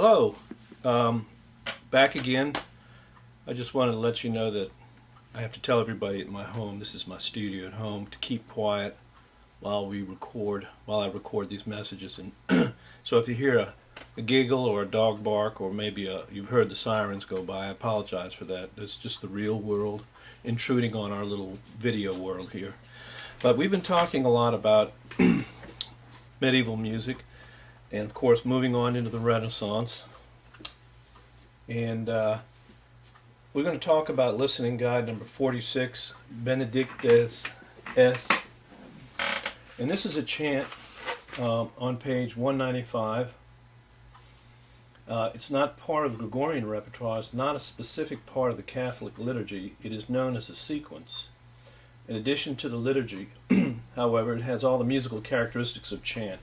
Hello, back again. I just wanted to let you know that I have to tell everybody at my home, this is my studio at home, to keep quiet while I record these messages. And so if you hear a giggle or a dog bark, or maybe you've heard the sirens go by, I apologize for that. It's just the real world intruding on our little video world here. But we've been talking a lot about medieval music, and of course moving on into the Renaissance. And we're going to talk about listening guide number 46, Benedictus S. And this is a chant on page 195. It's not part of the Gregorian repertoire. It's not a specific part of the Catholic liturgy. It is known as a sequence. In addition to the liturgy, however, it has all the musical characteristics of chant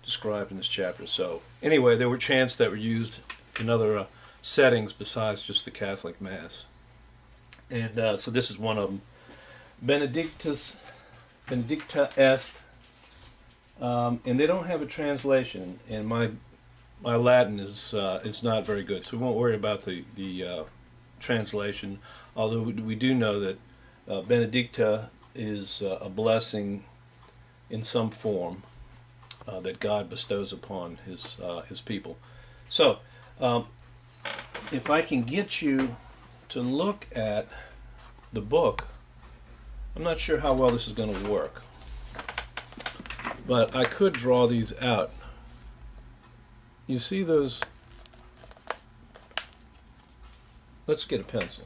described in this chapter. So anyway, there were chants that were used in other settings besides just the Catholic Mass. And so this is one of them. Benedicta est. And they don't have a translation, and my Latin is not very good, so we won't worry about the translation, although we do know that Benedicta is a blessing in some form that God bestows upon his people. So if I can get you to look at the book, I'm not sure how well this is going to work, but I could draw these out. You see those? Let's get a pencil.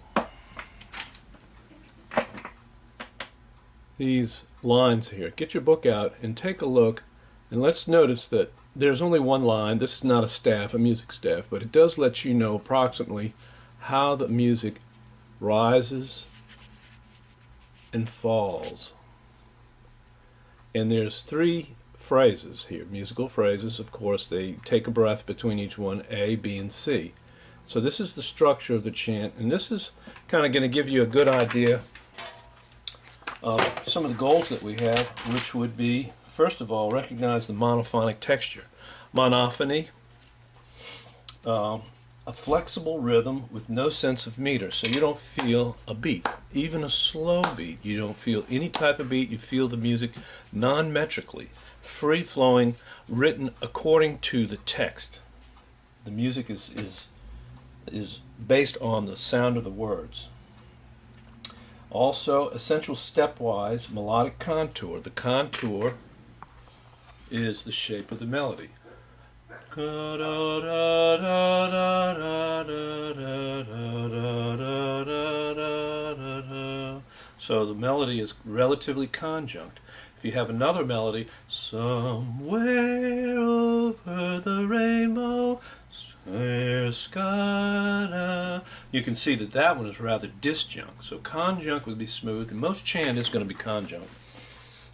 These lines here. Get your book out and take a look, and let's notice that there's only one line. This is not a music staff, but it does let you know approximately how the music rises and falls. And there's three phrases here, musical phrases. Of course, they take a breath between each one, A, B, and C. So this is the structure of the chant, and this is kind of going to give you a good idea of some of the goals that we have, which would be, first of all, recognize the monophonic texture. Monophony, a flexible rhythm with no sense of meter, so you don't feel a beat, even a slow beat. You don't feel any type of beat. You feel the music non-metrically, free-flowing, written according to the text. The music is based on the sound of the words. Also, essential stepwise melodic contour. The contour is the shape of the melody. So the melody is relatively conjunct. If you have another melody, somewhere over the rainbow, you can see that that one is rather disjunct. So conjunct would be smooth, and most chant is going to be conjunct.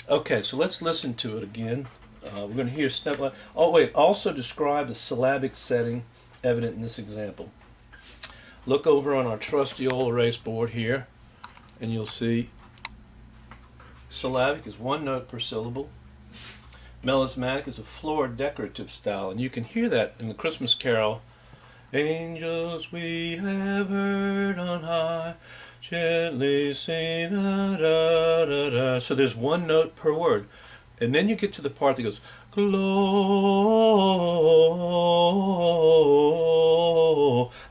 Okay, so let's listen to it again. We're going to hear step by. Oh wait, also describe the syllabic setting evident in this example. Look over on our trusty old erase board here, and you'll see syllabic is one note per syllable. Melismatic is a florid decorative style, and you can hear that in the Christmas carol. Angels we have heard on high, gently sing da da da da. So there's one note per word. And then you get to the part that goes, glow.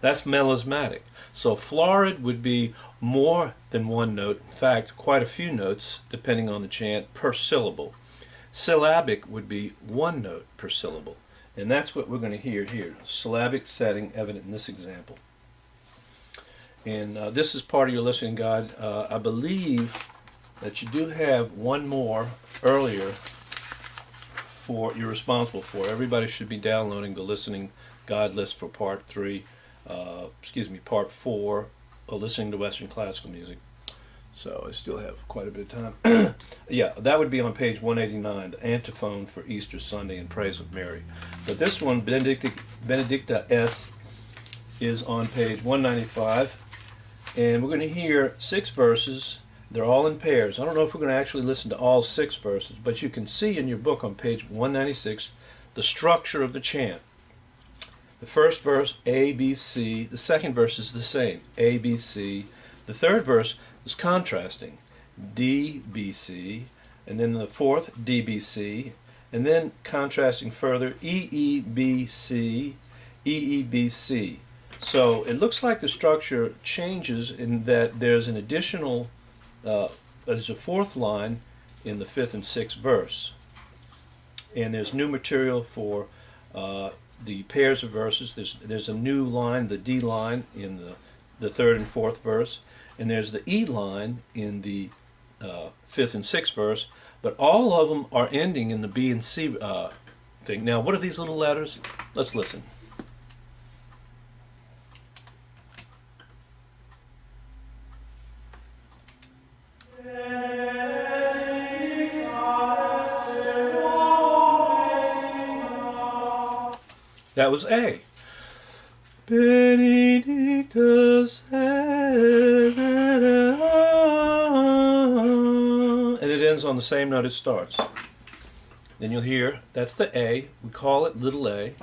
That's melismatic. So florid would be more than one note. In fact, quite a few notes, depending on the chant, per syllable. Syllabic would be one note per syllable. And that's what we're going to hear here. Syllabic setting evident in this example. And this is part of your listening guide. I believe that you do have one more earlier you're responsible for. Everybody should be downloading the listening guide list for part 4, listening to Western classical music. So I still have quite a bit of time. Yeah, that would be on page 189, the antiphon for Easter Sunday and Praise of Mary. But this one, Benedicta S, is on page 195, and we're going to hear 6 verses. They're all in pairs. I don't know if we're going to actually listen to all 6 verses, but you can see in your book on page 196 the structure of the chant. The first verse, A, B, C. The second verse is the same, A, B, C. The third verse is contrasting, D, B, C. And then the fourth, D, B, C. And then contrasting further, E, E, B, C, E, E, B, C. So it looks like the structure changes in that there's an additional, there's a fourth line in the fifth and sixth verse. And there's new material for the pairs of verses. There's a new line, the D line, in the third and fourth verse, and there's the E line in the fifth and sixth verse, but all of them are ending in the B and C thing. Now, what are these little letters? Let's listen. That was A. Benedictus and it ends on the same note it starts. Then you'll hear, that's the A. We call it little a.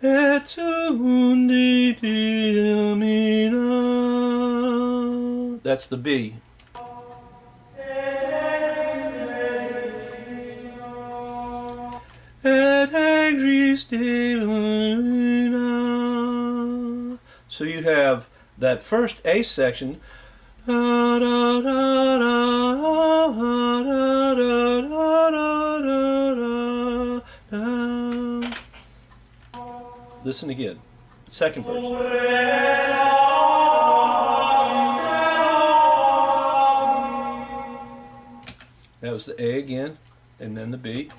Et undi Domina. That's the B. Et agris Domina. So you have that first A section. Listen again. Second verse. That was the A again, and then the B.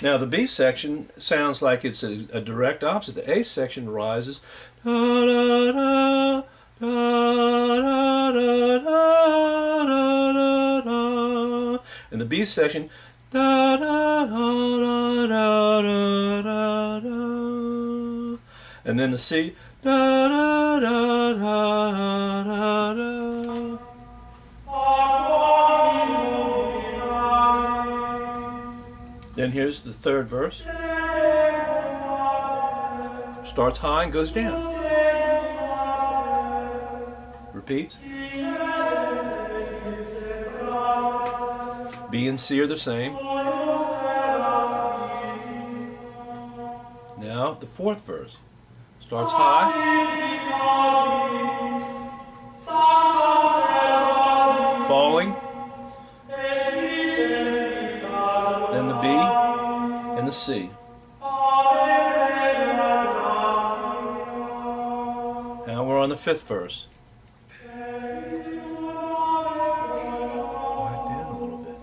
Now the B section sounds like it's a direct opposite. The A section rises, and the B section, and then the C, Then here's the third verse. Starts high and goes down. Repeats. B and C are the same. Now the fourth verse. Starts high. Falling. Then the B and the C. Now we're on the fifth verse. Quiet down a little bit.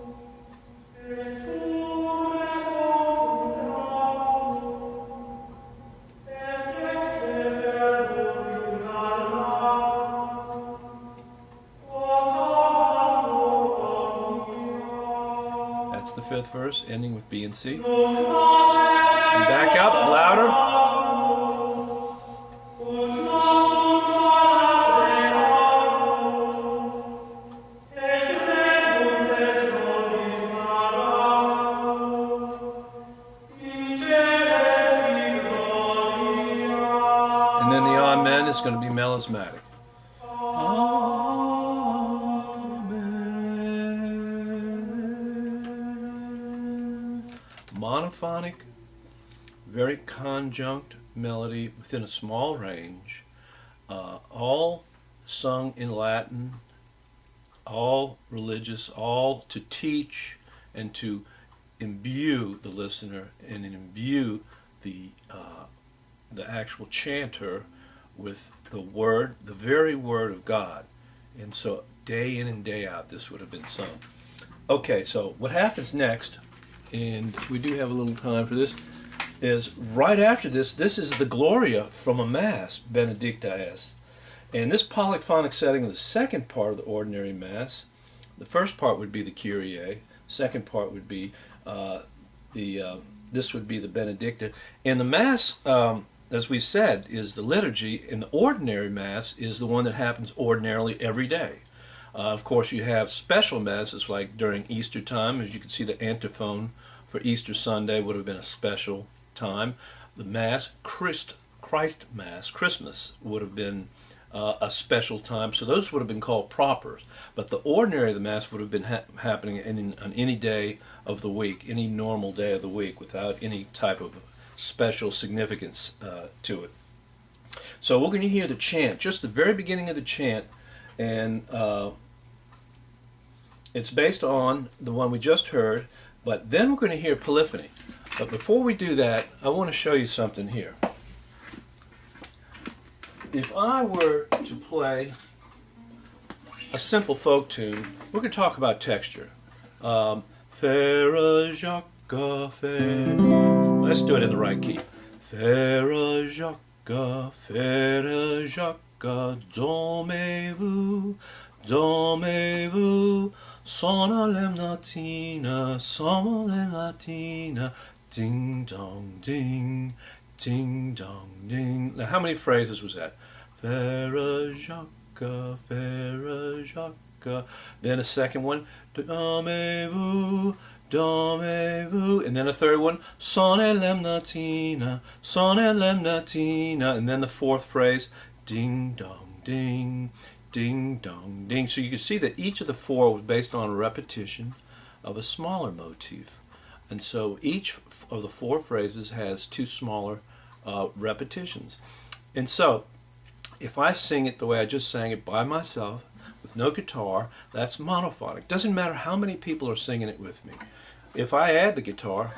That's the fifth verse, ending with B and C. And back up, louder. And then the amen is going to be melismatic. Monophonic, very conjunct melody within a small range, all sung in Latin, all religious, all to teach and to imbue the listener and imbue the actual chanter with the word, the very word of God. And so day in and day out this would have been sung. Okay, so what happens next, and we do have a little time for this, is right after this, this is the Gloria from a Mass, Benedicta es. And this polyphonic setting of the second part of the ordinary Mass, the first part would be the Kyrie, second part would be this would be the Benedicta. And the Mass as we said, is the liturgy, and the ordinary Mass is the one that happens ordinarily every day. Of course, you have special Masses like during Easter time. As you can see, the antiphon for Easter Sunday would have been a special time. The Mass, Christ Mass, Christmas, would have been a special time. So those would have been called propers. But the ordinary of the Mass would have been happening on any day of the week, any normal day of the week, without any type of special significance to it. So we're going to hear the chant, just the very beginning of the chant, and it's based on the one we just heard, but then we're going to hear polyphony. But before we do that, I want to show you something here. If I were to play a simple folk tune, we're going to talk about texture. Faire Jacques, faire. Let's do it in the right key. Faire Jacques, dormez-vous, dormez-vous, sonalem latina, sonalem latina, ding dong ding, ding dong ding. Now, how many phrases was that? Faire Jacques, faire Jacques. Then a second one, dormez-vous, dormez-vous, and then a third one, sonalem latina, sonalem latina, and then the fourth phrase, ding dong ding, ding dong ding. So you can see that each of the four was based on a repetition of a smaller motif, and so each of the four phrases has two smaller repetitions. And so if I sing it the way I just sang it by myself with no guitar, that's monophonic. Doesn't matter how many people are singing it with me. If I add the guitar,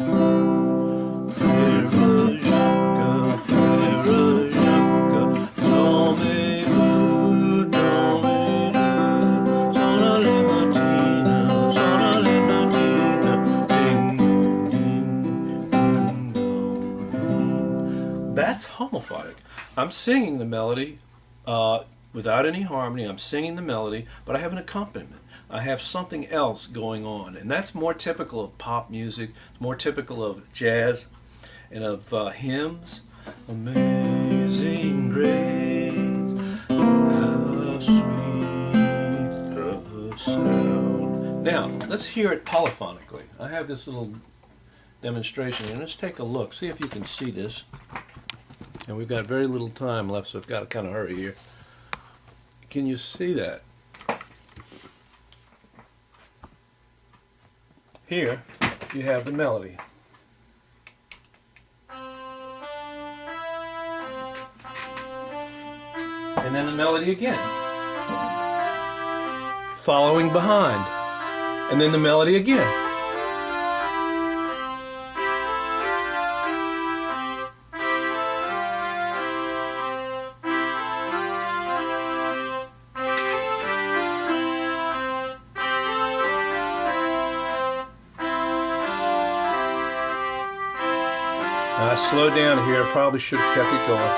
that's homophonic. I'm singing the melody without any harmony. I'm singing the melody, but I have an accompaniment. I have something else going on, and that's more typical of pop music. It's more typical of jazz and of hymns. Amazing grace, how sweet the sound. Now, let's hear it polyphonically. I have this little demonstration here. Let's take a look. See if you can see this. And we've got very little time left, so I've got to kind of hurry here. Can you see that? Here you have the melody. And then the melody again. Following behind. And then the melody again. I slowed down here. I probably should have kept it going.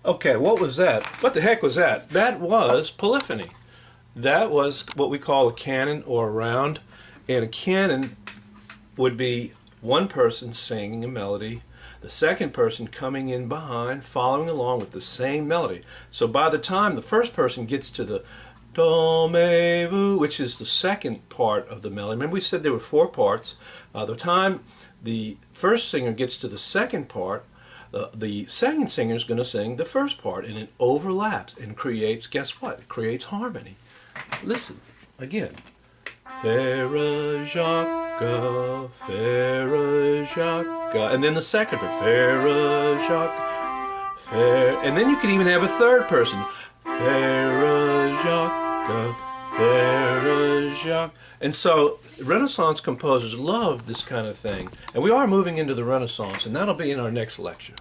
Okay, what was that? What the heck was that? That was polyphony. That was what we call a canon or a round. And a canon would be one person singing a melody, the second person coming in behind, following along with the same melody. So by the time the first person gets to the dormez-vous, which is the second part of the melody, remember we said there were four parts. The time the first singer gets to the second part, the second singer is going to sing the first part, and it overlaps and creates, guess what? It creates harmony. Listen again. Faire Jacques, faire Jacques, and then the second part, faire Jacques, faire, and then you can even have a third person, faire Jacques, faire Jacques. And so Renaissance composers love this kind of thing, and we are moving into the Renaissance, and that'll be in our next lecture.